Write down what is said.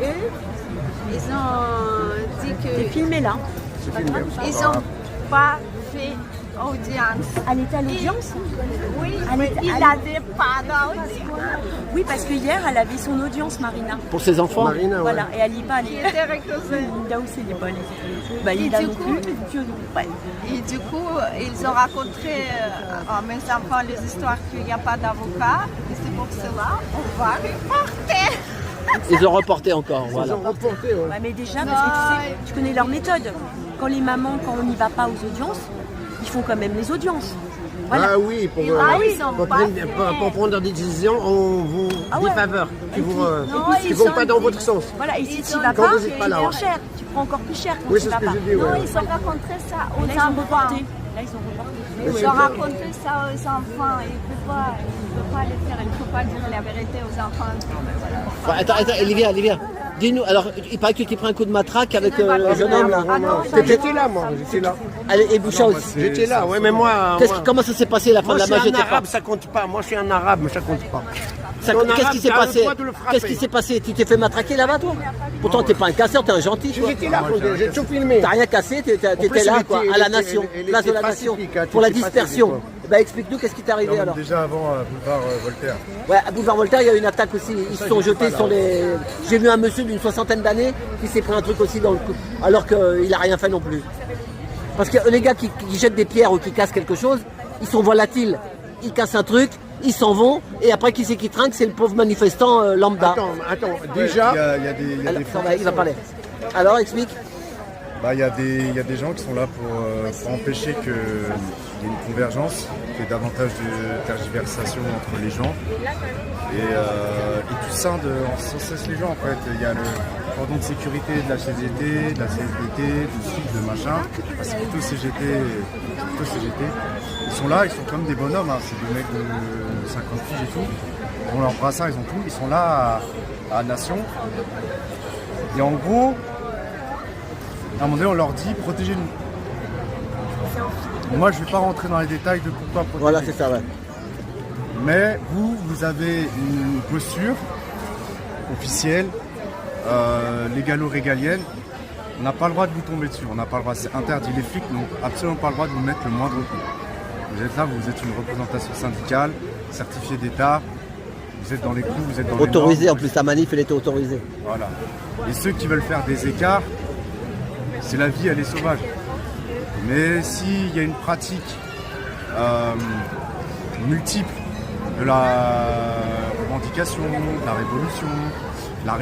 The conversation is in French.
eux, ils ont dit que... T'es filmé là. Ils n'ont pas fait audience. Elle était à l'audience? Oui, Elle mais était- il elle- n'avait pas d'audience. Oui, parce que hier, elle avait son audience, Marina. Pour ses enfants. Marina, ouais. Voilà, et elle n'y est pas Il allée. était recusé. Là aussi, il n'est pas allé. Bah, il Et a du non coup- plus, Dieu non. Ouais. Et du coup, ils ont raconté à mes enfants les histoires qu'il n'y a pas d'avocat. Et c'est pour cela on va reporter. Ils ont reporté encore. Ils Voilà. ont reporté, ouais. Ouais, mais déjà, parce que tu sais, tu connais leur méthode. Quand les mamans, quand on n'y va pas aux audiences, ils font quand même les audiences. Voilà. Ah oui, pour, Et là, ils ont pour pas prendre, fait. pour prendre des décisions, on vous Ah ouais. défaveur, qui Et vous, puis- Non, qui ils vont sont pas dans dit- votre sens. Voilà, et si Ils tu ont vas dit Quand pas, vous tu n'êtes pas là, prends ouais. cher. Tu prends encore plus cher quand Oui, tu c'est vas ce que pas. j'ai dit, Non, ouais. ils ont raconté ça aux Là, ils ont enfants. reporté. Là, ils ont reporté. Ils ont raconté ça aux enfants. Il ne peut pas le faire. Il ne peut pas dire la vérité aux enfants. Bon, attends, Olivia. Dis-nous, alors, il paraît que tu pris un coup de matraque avec le jeune homme là. Ah non, J'étais là, moi, j'étais là. Allez, et Boucha aussi. J'étais là, ouais, mais moi. Comment ça s'est passé la fin Moi, de je la suis match? un arabe, ça compte pas. Moi, je suis un arabe, mais ça compte pas. Qu'est-ce qui s'est t'as le passé? droit de le frapper. Qu'est-ce qui s'est passé? Tu t'es fait matraquer là-bas, toi? Pourtant, t'es pas un casseur, t'es un gentil, toi. J'étais là, j'ai tout filmé. T'as rien cassé, t'étais plus, là, il quoi, était- à la il nation, était- il place de était la nation, pacifique, hein, pour la il était dispersion. pacifique, Bah, explique-nous, qu'est-ce qui t'est arrivé alors? Déjà avant, boulevard Voltaire. Ouais, à Boulevard Voltaire, il y a eu une attaque aussi. Ils se sont jetés sur les. J'ai vu un monsieur d'une 60aine d'années qui s'est pris un truc aussi dans le cou, alors qu'il a rien fait non plus. Parce que les gars qui jettent des pierres ou qui cassent quelque chose, ils sont volatiles. Ils cassent un truc, ils s'en vont, et après qui c'est qui trinque? C'est le pauvre manifestant lambda. Attends, déjà. Il y a des Alors, ça va, il va parler. Alors, explique. il y a des gens qui sont là pour empêcher qu'il y ait une convergence, qu'il y ait davantage de tergiversation entre les gens. Et tout ça, sans cesse les gens en fait. Il y a le cordon de sécurité de la CGT, de la CFDT, du SUD, de machin. Ah, c'est plutôt CGT. Ils sont là, ils sont comme des bonhommes, hein. C'est des mecs de 50 piges et tout. Ils ont leur brassard, ils ont tout. Ils sont là à Nation. Et en gros, à un moment donné, on leur dit protégez-nous. Moi, je ne vais pas rentrer dans les détails de pourquoi protéger. Voilà, c'est ça, ouais. Mais vous avez une posture officielle, légalo-régalienne. On n'a pas le droit de vous tomber dessus, on n'a pas le droit, c'est interdit. Les flics n'ont absolument pas le droit de vous mettre le moindre coup. Vous êtes là, vous êtes une représentation syndicale, certifiée d'État, vous êtes dans les clous, vous êtes dans les Autorisé, normes. en plus, ta manif, elle était autorisée. Voilà. Et ceux qui veulent faire des écarts, c'est la vie, elle est sauvage. Mais s'il y a une pratique multiple de la revendication, de la révolution, de la